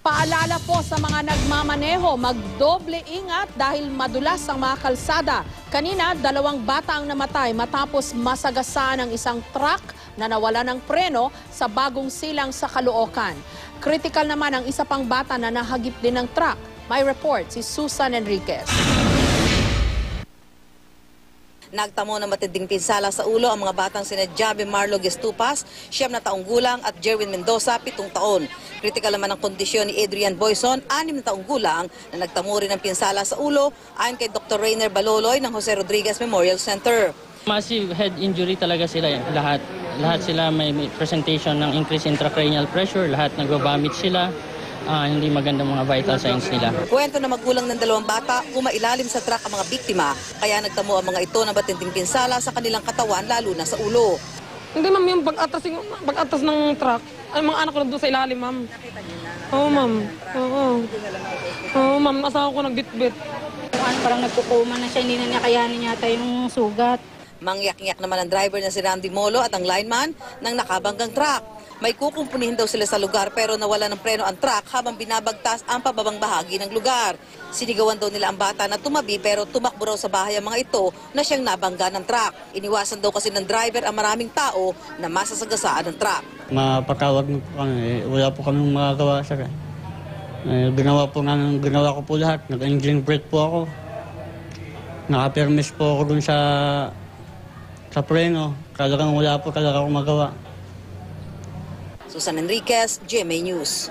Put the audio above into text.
Paalala po sa mga nagmamaneho, magdoble ingat dahil madulas ang mga kalsada. Kanina, 2 bata ang namatay matapos masagasaan ang isang truck na nawala ng preno sa bagong silang sa Caloocan. Critical naman ang isa pang bata na nahagip din ng truck. May report si Susan Enriquez. Nagtamo ng matinding pinsala sa ulo ang mga batang sina Javi Marlo Gestupas, 9 na taong gulang, at Jerwin Mendoza, 7 taon. Kritikal naman ang kondisyon ni Adrian Boyson, 6 na taong gulang, na nagtamo rin ng pinsala sa ulo ayon kay Dr. Rainer Baloloy ng Jose Rodriguez Memorial Center. Massive head injury talaga sila, lahat. Lahat sila may presentation ng increase intracranial pressure, lahat nagbabamit sila. Hindi magandang mga vital signs nila. Kwento na magulang ng 2 bata, umailalim sa truck ang mga biktima, kaya nagtamo ang mga ito ng matinding pinsala sa kanilang katawan, lalo na sa ulo. Hindi ma'am, yung pag-atas ng truck, ay mga anak ko doon sa ilalim ma'am. Oo ma'am, oo. Oo ma'am, asawa ko nagbitbit. Parang nagkukuma na siya, hindi na niya kayanin yata yung sugat. Mangyak-ngyak naman ang driver na si Randy Molo at ang lineman ng nakabanggang truck. May kukumpunihin daw sila sa lugar pero nawala ng preno ang truck habang binabagtas ang pababang bahagi ng lugar. Sinigawan daw nila ang bata na tumabi pero tumakbo raw sa bahay ang mga ito na siyang nabangga ng truck. Iniwasan daw kasi ng driver ang maraming tao na masasagasaan ng truck. Mapatawag mo po kami, wala po kami magagawa sa ginawa ko po lahat. Nag-engine brake po ako. Naka-permis po ako dun sa preno. Talagang wala po talaga akong magawa. Susan Enriquez, GMA News.